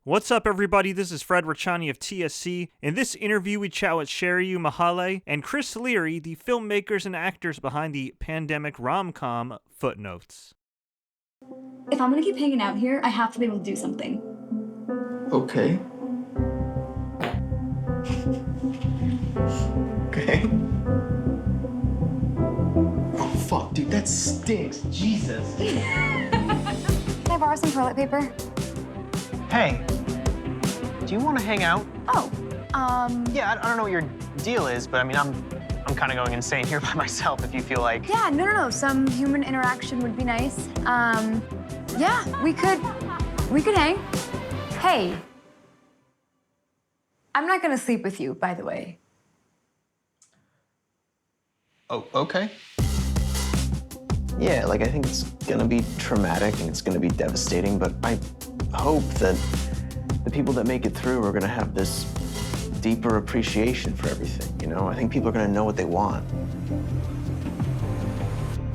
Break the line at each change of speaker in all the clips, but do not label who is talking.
What's up, everybody? This is Fred Rachani of TSC. In this interview, we chat with Sharayu Mahale and Chris Leary, the filmmakers and actors behind the pandemic rom-com Footnotes.
If I'm gonna keep hanging out here, I have to be able to do something.
Okay. Okay. Oh, fuck, dude, that stinks. Jesus.
Can I borrow some toilet paper?
Hey, do you want to hang out?
Oh,
Yeah, I don't know what your deal is, but I mean, I'm kind of going insane here by myself if you feel like...
Yeah, no. Some human interaction would be nice. Yeah, we could hang. Hey. I'm not gonna sleep with you, by the way.
Oh, okay.
Yeah, like I think it's gonna be traumatic and it's gonna be devastating, but I hope that the people that make it through are gonna have this deeper appreciation for everything, you know? I think people are gonna know what they want.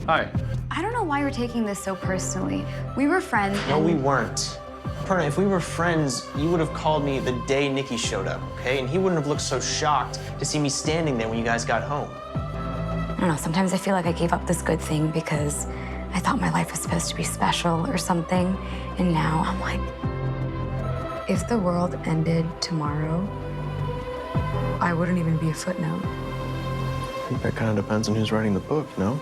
Hi.
I don't know why you're taking this so personally. We were friends.
No, we weren't. Apurna, if we were friends, you would have called me the day Nikki showed up, okay? And he wouldn't have looked so shocked to see me standing there when you guys got home.
I don't know, sometimes I feel like I gave up this good thing because I thought my life was supposed to be special or something. And now I'm like, if the world ended tomorrow, I wouldn't even be a footnote.
I think that kind of depends on who's writing the book, no?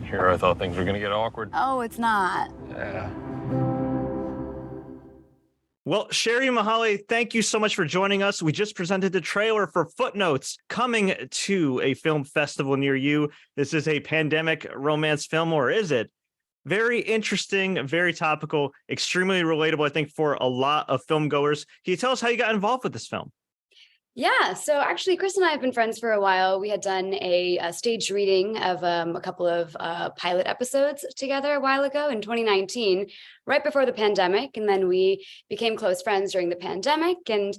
Here, I thought things were gonna get awkward.
Oh, it's not.
Yeah.
Well, Sharayu Mahale, thank you so much for joining us. We just presented the trailer for Footnotes, coming to a film festival near you. This is a pandemic romance film, or is it? Very interesting, very topical, extremely relatable, I think, for a lot of film goers. Can you tell us how you got involved with this film?
Yeah, so actually, Chris and I have been friends for a while. We had done a staged reading of a couple of pilot episodes together a while ago in 2019, right before the pandemic. And then we became close friends during the pandemic. And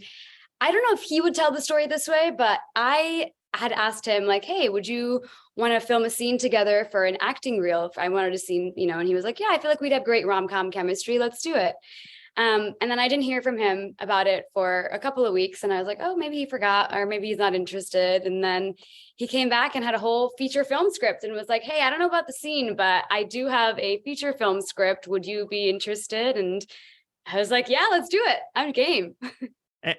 I don't know if he would tell the story this way, but I had asked him, like, hey, would you want to film a scene together for an acting reel? I wanted a scene, and he was like, yeah, I feel like we'd have great rom-com chemistry. Let's do it. And then I didn't hear from him about it for a couple of weeks. And I was like, oh, maybe he forgot, or maybe he's not interested. And then he came back and had a whole feature film script and was like, hey, I don't know about the scene, but I do have a feature film script. Would you be interested? And I was like, yeah, let's do it. I'm game.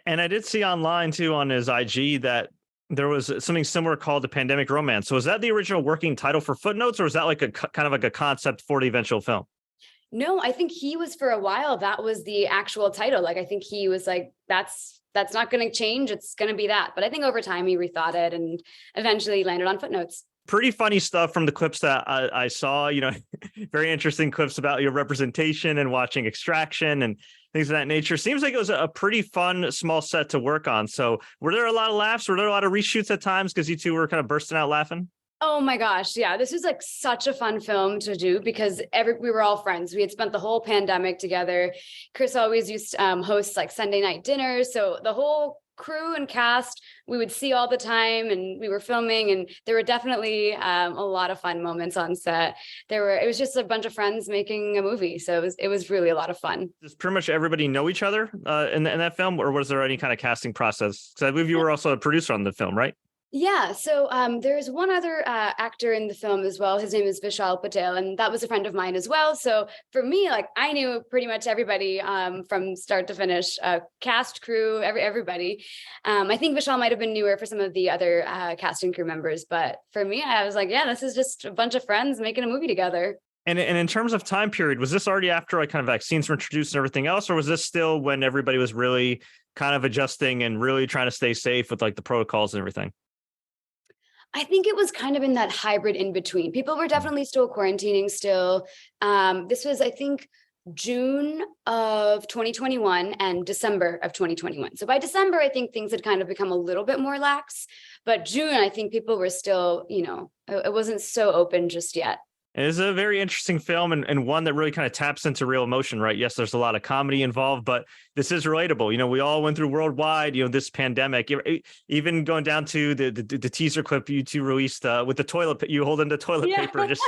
And I did see online, too, on his IG that there was something similar called the pandemic romance. So is that the original working title for Footnotes, or is that like a kind of like a concept for the eventual film?
No, I think he was for a while. That was the actual title. Like, I think he was like, that's not going to change. It's going to be that. But I think over time he rethought it and eventually landed on Footnotes.
Pretty funny stuff from the clips that I saw, very interesting clips about your representation and watching Extraction and things of that nature. Seems like it was a pretty fun, small set to work on. So were there a lot of laughs? Were there a lot of reshoots at times because you two were kind of bursting out laughing?
Oh my gosh. Yeah, this was like such a fun film to do because we were all friends. We had spent the whole pandemic together. Chris always used to host like Sunday night dinners. So the whole crew and cast, we would see all the time, and we were filming, and there were definitely a lot of fun moments on set. It was just a bunch of friends making a movie. So it was really a lot of fun.
Does pretty much everybody know each other in that film, or was there any kind of casting process? Because I believe you were also a producer on the film, right?
Yeah, so there's one other actor in the film as well. His name is Vishal Patel, and that was a friend of mine as well. So for me, like, I knew pretty much everybody from start to finish, cast, crew, everybody. I think Vishal might have been newer for some of the other cast and crew members, but for me, I was like, yeah, this is just a bunch of friends making a movie together.
And in terms of time period, was this already after kind of vaccines were introduced and everything else, or was this still when everybody was really kind of adjusting and really trying to stay safe with like the protocols and everything?
I think it was kind of in that hybrid in between. People were definitely still quarantining still. This was, I think, June of 2021 and December of 2021. So by December, I think things had kind of become a little bit more lax. But June, I think people were still, it wasn't so open just yet.
It is a very interesting film and one that really kind of taps into real emotion, right? Yes, there's a lot of comedy involved, but this is relatable. We all went through worldwide, this pandemic, even going down to the teaser clip you two released with the you holding the toilet
Yeah.
paper, just,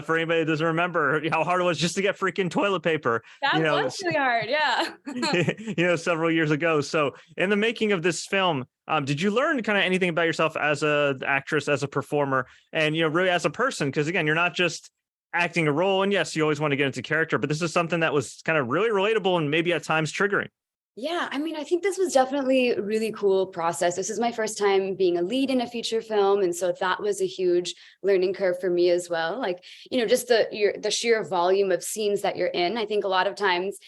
for anybody that doesn't remember how hard it was just to get freaking toilet paper.
That was really hard. Yeah.
Several years ago. So in the making of this film, did you learn kind of anything about yourself as a actress, as a performer, and really as a person? Because again, you're not just acting a role, and yes, you always want to get into character, but this is something that was kind of really relatable and maybe at times triggering.
Yeah, I mean, I think this was definitely a really cool process. This is my first time being a lead in a feature film, and so that was a huge learning curve for me as well. Like, just the sheer volume of scenes that you're in. I think a lot of times,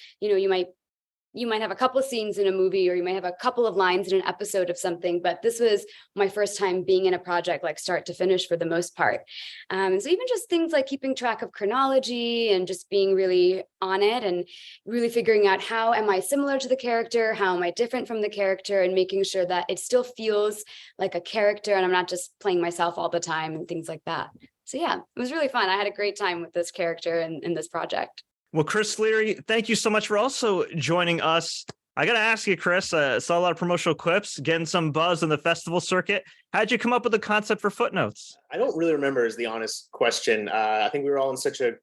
you might have a couple of scenes in a movie, or you might have a couple of lines in an episode of something, but this was my first time being in a project like start to finish for the most part. So even just things like keeping track of chronology and just being really on it and really figuring out how am I similar to the character, how am I different from the character, and making sure that it still feels like a character and I'm not just playing myself all the time and things like that. So yeah, it was really fun. I had a great time with this character and in this project.
Well, Chris Leary, thank you so much for also joining us. I got to ask you, Chris, saw a lot of promotional clips, getting some buzz on the festival circuit. How'd you come up with the concept for Footnotes?
I don't really remember is the honest question. I think we were all in such a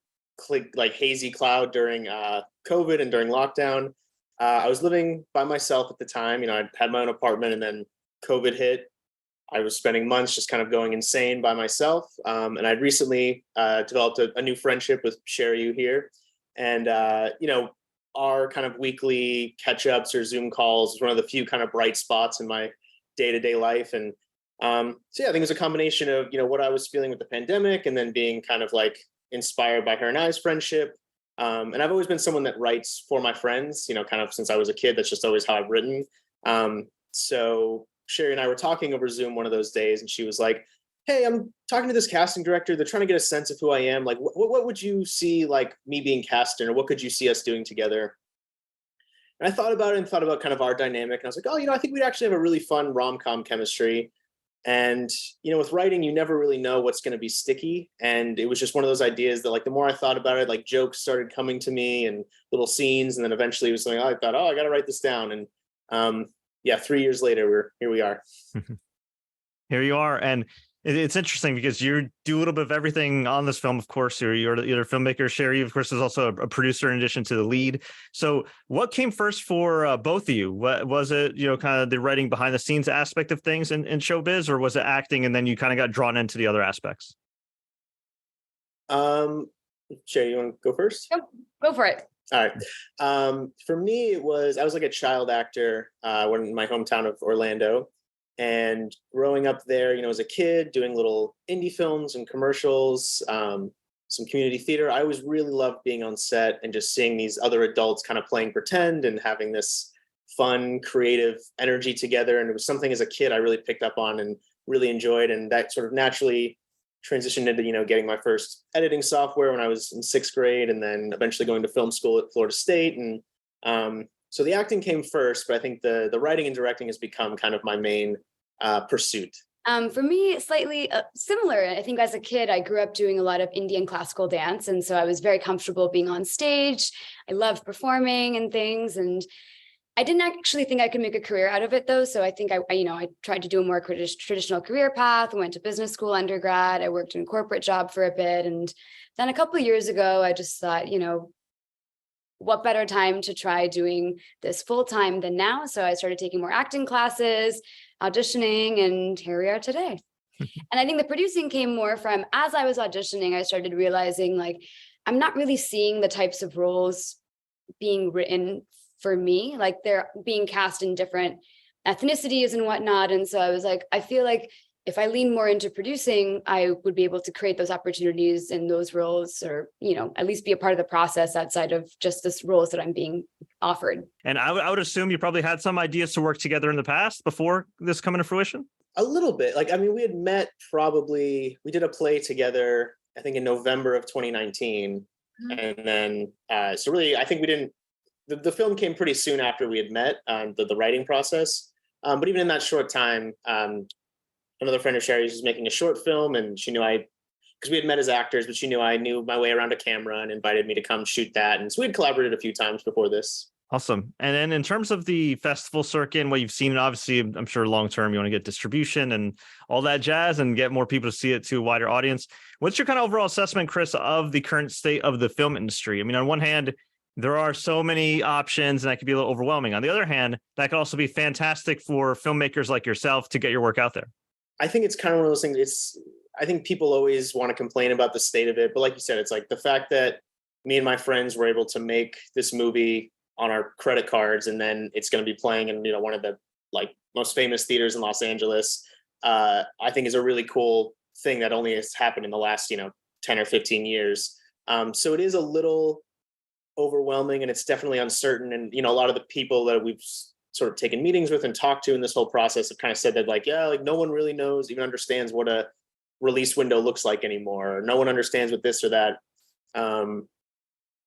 hazy cloud during COVID and during lockdown. I was living by myself at the time. I had my own apartment, and then COVID hit. I was spending months just kind of going insane by myself. And I'd recently developed a new friendship with Sharayu here. And, our kind of weekly catch-ups or Zoom calls was one of the few kind of bright spots in my day-to-day life. And I think it was a combination of, what I was feeling with the pandemic and then being kind of like inspired by her and I's friendship. And I've always been someone that writes for my friends, kind of since I was a kid. That's just always how I've written. So Sherry and I were talking over Zoom one of those days, and she was like, hey, I'm talking to this casting director. They're trying to get a sense of who I am. Like, what would you see like me being cast in, or what could you see us doing together? And I thought about it and thought about kind of our dynamic. And I was like, I think we'd actually have a really fun rom-com chemistry. And, with writing, you never really know what's going to be sticky. And it was just one of those ideas that like, the more I thought about it, like jokes started coming to me and little scenes. And then eventually it was something I thought, I got to write this down. And 3 years later, here we are.
Here you are. And it's interesting because you do a little bit of everything on this film. Of course, you're a filmmaker. Sherry, of course, is also a producer in addition to the lead. So what came first for both of you? What was it, kind of the writing behind the scenes aspect of things in showbiz, or was it acting and then you kind of got drawn into the other aspects?
Sherry, you want to go first?
Go for it.
All right. For me, I was like a child actor when in my hometown of Orlando. And growing up there, as a kid, doing little indie films and commercials, some community theater, I always really loved being on set and just seeing these other adults kind of playing pretend and having this fun, creative energy together. And it was something as a kid I really picked up on and really enjoyed. And that sort of naturally transitioned into, getting my first editing software when I was in 6th grade, and then eventually going to film school at Florida State. And so the acting came first, but I think the writing and directing has become kind of my main pursuit.
For me, slightly similar. I think as a kid, I grew up doing a lot of Indian classical dance. And so I was very comfortable being on stage. I loved performing and things. And I didn't actually think I could make a career out of it, though. So I think I tried to do a more traditional career path. I went to business school undergrad. I worked in a corporate job for a bit. And then a couple of years ago, I just thought, what better time to try doing this full time than now? So I started taking more acting classes, auditioning, and here we are today. And I think the producing came more from, as I was auditioning, I started realizing like, I'm not really seeing the types of roles being written for me, like they're being cast in different ethnicities and whatnot. And so I was like, I feel like if I lean more into producing, I would be able to create those opportunities in those roles, or, at least be a part of the process outside of just this roles that I'm being offered.
And I would assume you probably had some ideas to work together in the past before this coming to fruition?
A little bit. We had met we did a play together, I think in November of 2019. Mm-hmm. And then, so really, I think the film came pretty soon after we had met, the writing process. But even in that short time, another friend of Sherry's was making a short film, and she knew I because we had met as actors, but she knew I knew my way around a camera and invited me to come shoot that. And so we had collaborated a few times before this.
Awesome. And then in terms of the festival circuit and what you've seen, obviously, I'm sure long term you want to get distribution and all that jazz and get more people to see it to a wider audience. What's your kind of overall assessment, Chris, of the current state of the film industry? I mean, on one hand, there are so many options and that could be a little overwhelming. On the other hand, that could also be fantastic for filmmakers like yourself to get your work out there.
I think it's kind of one of those things. I think people always want to complain about the state of it. But like you said, it's like the fact that me and my friends were able to make this movie on our credit cards, and then it's going to be playing in, one of the like most famous theaters in Los Angeles, I think is a really cool thing that only has happened in the last, 10 or 15 years. So it is a little overwhelming and it's definitely uncertain. And, a lot of the people that we've sort of taken meetings with and talked to in this whole process have kind of said that no one really knows, even understands what a release window looks like anymore. Or no one understands what this or that.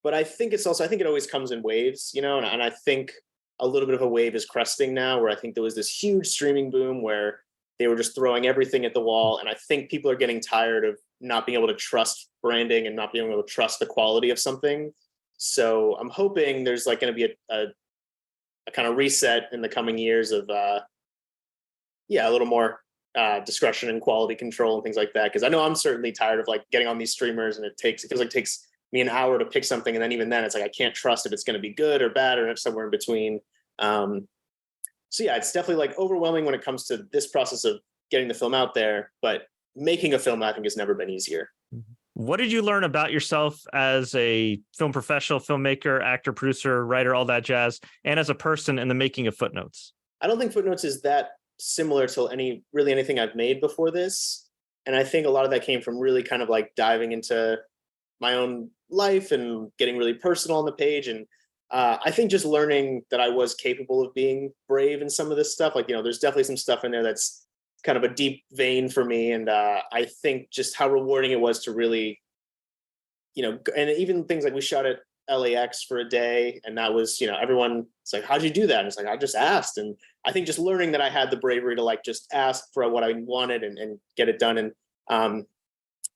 But I think I think it always comes in waves, and I think a little bit of a wave is cresting now, where I think there was this huge streaming boom where they were just throwing everything at the wall. And I think people are getting tired of not being able to trust branding and not being able to trust the quality of something. So I'm hoping there's going to be a kind of reset in the coming years of, a little more discretion and quality control and things like that. Because I know I'm certainly tired of getting on these streamers, and it feels like it takes me an hour to pick something, and then even then it's I can't trust if it's going to be good or bad or somewhere in between. So yeah, it's definitely overwhelming when it comes to this process of getting the film out there, but making a film I think has never been easier.
What did you learn about yourself as a film professional, filmmaker, actor, producer, writer, all that jazz, and as a person in the making of Footnotes?
I don't think Footnotes is that similar to anything I've made before this. And I think a lot of that came from really kind of diving into my own life and getting really personal on the page. And I think just learning that I was capable of being brave in some of this stuff. There's definitely some stuff in there that's kind of a deep vein for me. And I think just how rewarding it was to really, and even things we shot at LAX for a day, and that was, everyone, it's how'd you do that? And it's I just asked. And I think just learning that I had the bravery to just ask for what I wanted and get it done. And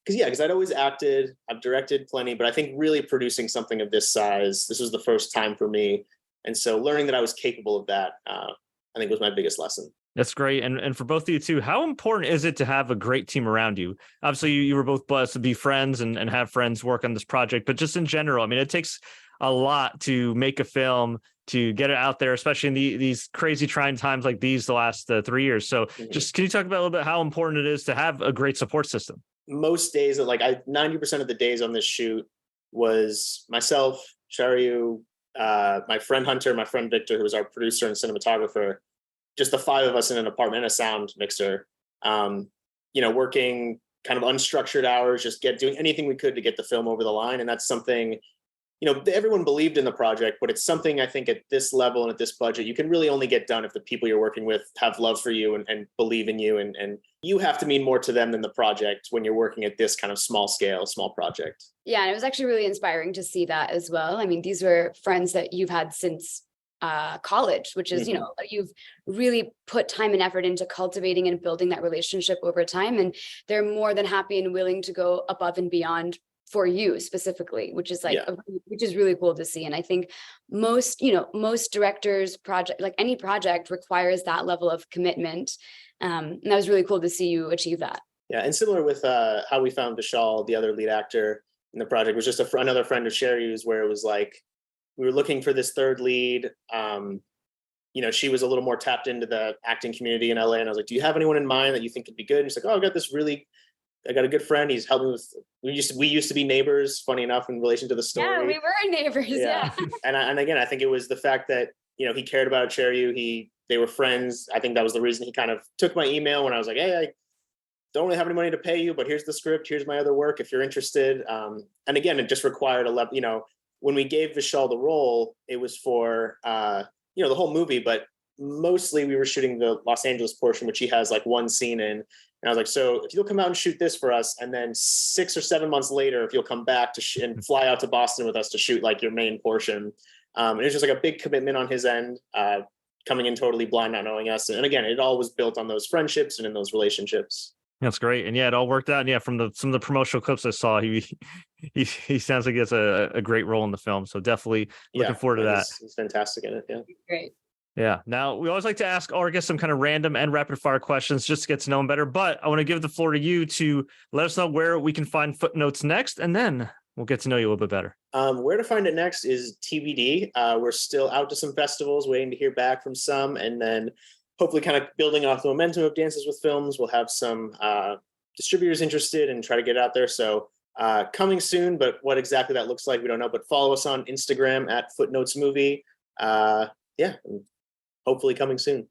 because I'd always acted, I've directed plenty, but I think really producing something of this size, this was the first time for me. And so learning that I was capable of that, I think was my biggest lesson.
That's great. And for both of you too, how important is it to have a great team around you? Obviously, you were both blessed to be friends and have friends work on this project, but just in general, I mean, it takes a lot to make a film, to get it out there, especially in these crazy trying times like these the last 3 years. So just can you talk about a little bit how important it is to have a great support system?
Most days, 90% of the days on this shoot was myself, Sharayu, my friend Hunter, my friend Victor, who was our producer and cinematographer, just the five of us in an apartment and a sound mixer, working kind of unstructured hours, just doing anything we could to get the film over the line. And that's something, everyone believed in the project, but it's something I think at this level and at this budget, you can really only get done if the people you're working with have love for you and believe in you. And you have to mean more to them than the project when you're working at this kind of small project.
Yeah, and it was actually really inspiring to see that as well. I mean, these were friends that you've had since college, which is, you've really put time and effort into cultivating and building that relationship over time. And they're more than happy and willing to go above and beyond for you specifically, which is which is really cool to see. And I think most directors any project requires that level of commitment. And that was really cool to see you achieve that.
Yeah. And similar with how we found Vishal, the other lead actor in the project, was just another friend of Sherry's, where it was we were looking for this third lead. She was a little more tapped into the acting community in LA. And I was do you have anyone in mind that you think could be good? And she's I got a good friend. He's helping with, we used to be neighbors, funny enough, in relation to the story.
Yeah, we were neighbors. Yeah.
and again, I think it was the fact that, he cared about Sharayu. They were friends. I think that was the reason he kind of took my email when I was hey, I don't really have any money to pay you, but here's the script. Here's my other work if you're interested. And again, it just required when we gave Vishal the role, it was for, the whole movie, but mostly we were shooting the Los Angeles portion, which he has one scene in. And I was so if you'll come out and shoot this for us, and then 6 or 7 months later, if you'll come back and fly out to Boston with us to shoot your main portion. And it was just a big commitment on his end, coming in totally blind, not knowing us. And again, it all was built on those friendships and in those relationships.
That's great. And yeah, it all worked out. And yeah, from some of the promotional clips I saw, he sounds like he has a great role in the film. So definitely looking forward to that.
He's fantastic in it. Yeah.
Great.
Yeah. Now we always like to ask our guests some kind of random and rapid fire questions just to get to know them better. But I want to give the floor to you to let us know where we can find Footnotes next, and then we'll get to know you a little bit better.
Where to find it next is TBD. We're still out to some festivals, waiting to hear back from some, and then hopefully kind of building off the momentum of Dances with Films. We'll have some distributors interested and try to get it out there. So coming soon, but what exactly that looks like, we don't know. But follow us on Instagram at Footnotes Movie. And hopefully coming soon.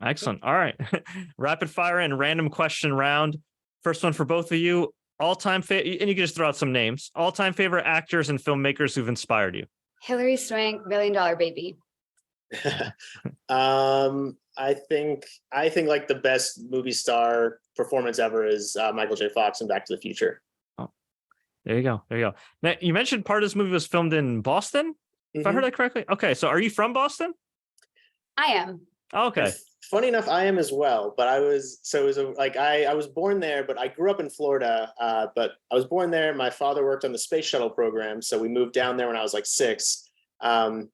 Excellent. All right. Rapid fire and random question round. First one for both of you. All-time and you can just throw out some names. All-time favorite actors and filmmakers who've inspired you.
Hilary Swank, $1 Million Baby.
I think like the best movie star performance ever is Michael J. Fox in Back to the Future.
Oh, there you go. Now, you mentioned part of this movie was filmed in Boston, if I heard that correctly. Okay, so are you from Boston?
I am.
Okay.
Funny enough, I am as well, but I was born there, but I grew up in Florida. But I was born there. My father worked on the space shuttle program, so we moved down there when I was like 6. So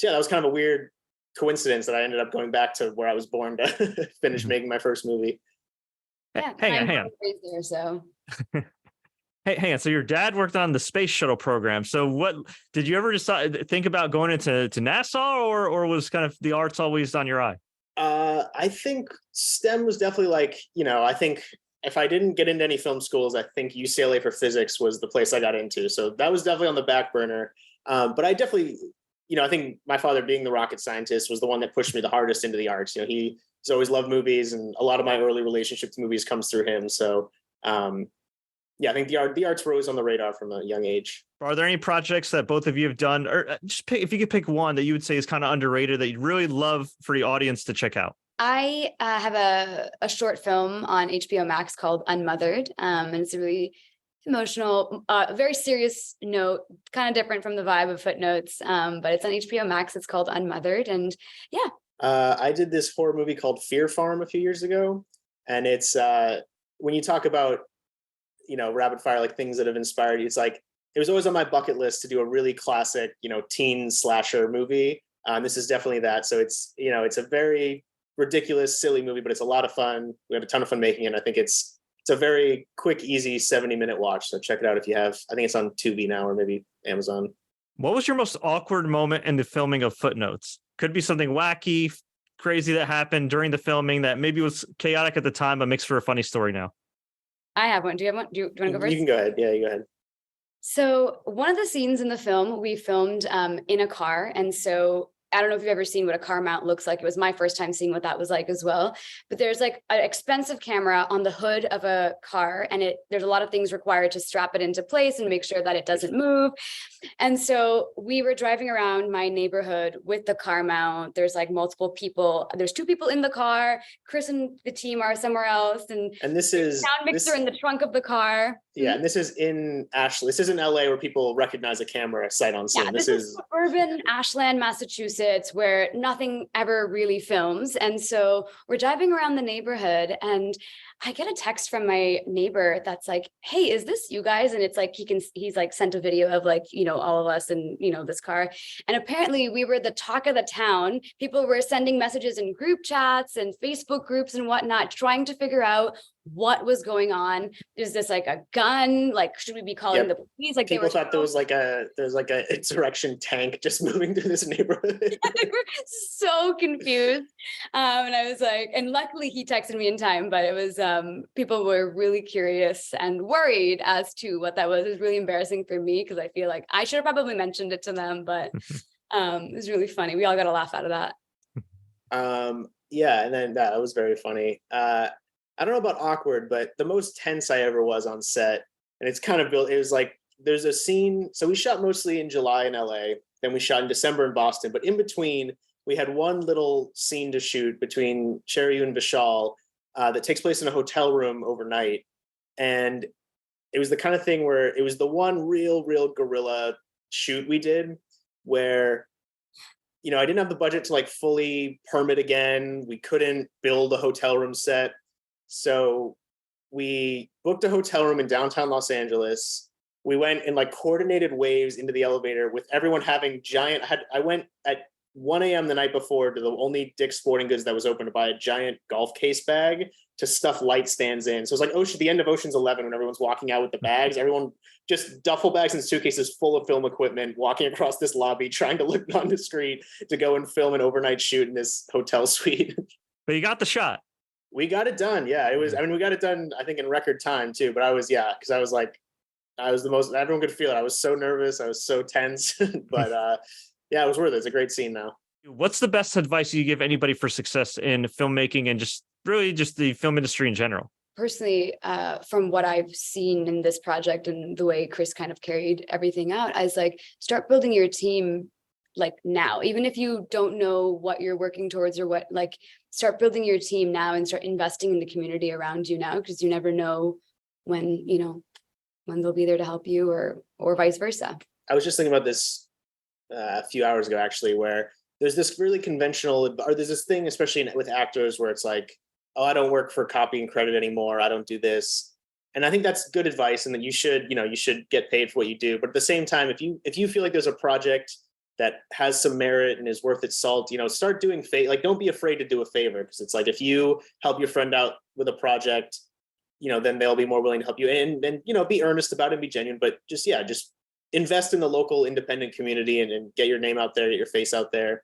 yeah, that was kind of a weird coincidence that I ended up going back to where I was born to finish making my first movie.
Yeah,
hang on.
There, so.
Hey, hang on. So your dad worked on the space shuttle program. So what did you ever think about going into NASA, or was kind of the arts always on your eye?
I think STEM was definitely I think if I didn't get into any film schools, I think UCLA for physics was the place I got into. So that was definitely on the back burner. But I definitely, I think my father being the rocket scientist was the one that pushed me the hardest into the arts. He's always loved movies, and a lot of my early relationship to movies comes through him. So, I think the arts were always on the radar from a young age.
Are there any projects that both of you have done, or just if you could pick one that you would say is kind of underrated that you'd really love for the audience to check out?
I have a short film on HBO Max called Unmothered, and it's a really emotional, very serious note, kind of different from the vibe of Footnotes, but it's on HBO Max. It's called Unmothered, and yeah.
I did this horror movie called Fear Farm a few years ago, and it's when you talk about rapid fire, like things that have inspired you, it's like it was always on my bucket list to do a really classic teen slasher movie. This is definitely that. So it's it's a very ridiculous, silly movie, but it's a lot of fun. We had a ton of fun making it. I think it's a very quick, easy 70-minute watch. So check it out if you have. I think it's on Tubi now, or maybe Amazon.
What was your most awkward moment in the filming of Footnotes? Could be something wacky, crazy that happened during the filming that maybe was chaotic at the time, but makes for a funny story now.
I have one. Do you have one? Do you want to go first?
You can go ahead. Yeah, you go ahead.
So one of the scenes in the film we filmed in a car. And so I don't know if you've ever seen what a car mount looks like. It was my first time seeing what that was like as well. But there's like an expensive camera on the hood of a car, and there's a lot of things required to strap it into place and make sure that it doesn't move. And so we were driving around my neighborhood with the car mount. There's like multiple people. There's 2 people in the car. Chris and the team are somewhere else. And
this is
sound mixer in the trunk of the car.
Yeah, and this is in Ashland. This is in LA, where people recognize a camera sight on scene.
Yeah, this is urban Ashland, Massachusetts, where nothing ever really films. And so we're driving around the neighborhood, and I get a text from my neighbor that's like, "Hey, is this you guys?" And it's like he's like sent a video of like, all of us and this car. And apparently we were the talk of the town. People were sending messages in group chats and Facebook groups and whatnot, trying to figure out what was going on. Is this like a gun? Like, should we be calling the police? Like,
people thought there was like a insurrection tank just moving through this neighborhood.
They were so confused. And I was like, and luckily he texted me in time, but it was people were really curious and worried as to what that was. It was really embarrassing for me because I feel like I should have probably mentioned it to them, but it was really funny. We all got a laugh out of that.
Yeah, and then that was very funny. I don't know about awkward, but the most tense I ever was on set, and it's kind of built, it was like, there's a scene. So we shot mostly in July in LA, then we shot in December in Boston, but in between we had one little scene to shoot between Sharayu and Vishal that takes place in a hotel room overnight. And it was the kind of thing where it was the one real guerrilla shoot we did where, I didn't have the budget to like fully permit again. We couldn't build a hotel room set. So we booked a hotel room in downtown Los Angeles. We went in like coordinated waves into the elevator with everyone having giant. I went at 1 a.m. the night before to the only Dick's Sporting Goods that was open to buy a giant golf case bag to stuff light stands in. So it's like the end of Ocean's 11 when everyone's walking out with the bags. Everyone just duffel bags and suitcases full of film equipment, walking across this lobby, trying to look on the street to go and film an overnight shoot in this hotel suite.
But you got the shot.
We got it done. Yeah, it was. I mean, we got it done. I think in record time too. But because I was like, I was the most. Everyone could feel it. I was so nervous. I was so tense. But yeah, it was worth it. It's a great scene now.
What's the best advice you give anybody for success in filmmaking and just the film industry in general?
Personally, from what I've seen in this project and the way Chris kind of carried everything out, I was like, start building your team like now, even if you don't know what you're working towards or what, like start building your team now and start investing in the community around you now, because you never know when they'll be there to help you or vice versa.
I was just thinking about this a few hours ago, actually, where there's this really conventional, or there's this thing, especially with actors, where it's like, oh, I don't work for copy and credit anymore. I don't do this. And I think that's good advice, and that you should get paid for what you do. But at the same time, if you feel like there's a project that has some merit and is worth its salt, start doing don't be afraid to do a favor, because it's like, if you help your friend out with a project, then they'll be more willing to help you, and be earnest about it and be genuine, but just invest in the local independent community and get your name out there, get your face out there.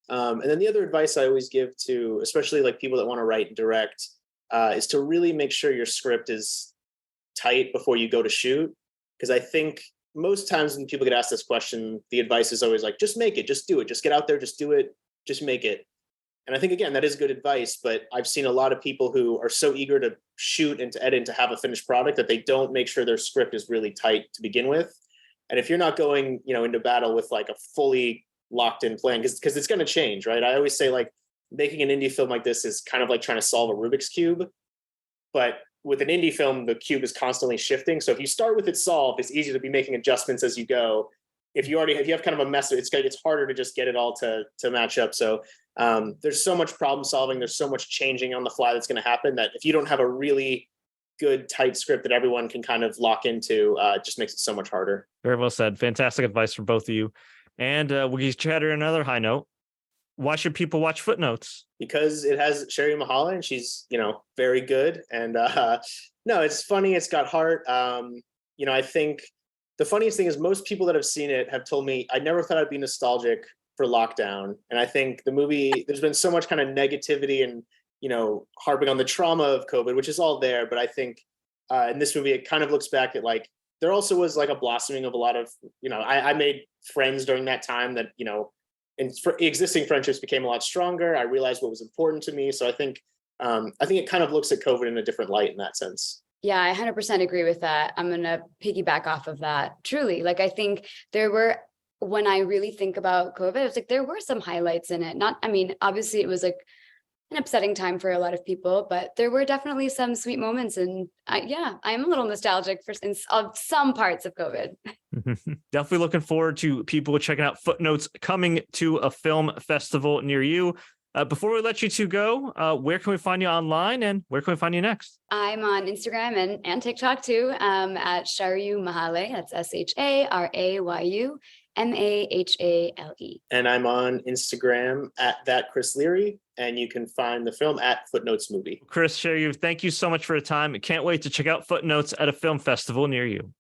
And then the other advice I always give to, especially like people that want to write and direct, is to really make sure your script is tight before you go to shoot. Because I think most times when people get asked this question, the advice is always like, just make it, just do it, just get out there, just do it, just make it. And I think, again, that is good advice, but I've seen a lot of people who are so eager to shoot and to edit and to have a finished product that they don't make sure their script is really tight to begin with. And if you're not going, into battle with like a fully locked in plan, because it's going to change, right? I always say, like, making an indie film like this is kind of like trying to solve a Rubik's Cube, but with an indie film, the cube is constantly shifting. So if you start with it solved, it's easy to be making adjustments as you go. If you have kind of a mess, it's harder to just get it all to match up. So there's so much problem solving. There's so much changing on the fly that's going to happen, that if you don't have a really good, tight script that everyone can kind of lock into, it just makes it so much harder.
Very well said. Fantastic advice from both of you. And we chatter another high note. Why should people watch Footnotes?
Because it has Sharayu Mahale, and she's, very good. And no, it's funny. It's got heart. I think the funniest thing is most people that have seen it have told me, I never thought I'd be nostalgic for lockdown. And I think the movie, there's been so much kind of negativity and, harping on the trauma of COVID, which is all there. But I think in this movie, it kind of looks back at, like, there also was like a blossoming of a lot of, I made friends during that time that, and existing friendships became a lot stronger. I realized what was important to me. So I think it kind of looks at COVID in a different light in that sense.
Yeah, I 100% agree with that. I'm going to piggyback off of that. Truly, like, I think when I really think about COVID, it's like there were some highlights in it. Obviously it was like an upsetting time for a lot of people, but there were definitely some sweet moments. And I'm a little nostalgic of some parts of COVID.
Definitely looking forward to people checking out Footnotes coming to a film festival near you. Before we let you two go, where can we find you online, and where can we find you next?
I'm on Instagram and TikTok too, at Sharayu Mahale. That's SHARAYU MAHALE.
And I'm on Instagram at that Chris Leary, and you can find the film at Footnotes Movie.
Chris, Sharayu, thank you so much for your time. Can't wait to check out Footnotes at a film festival near you.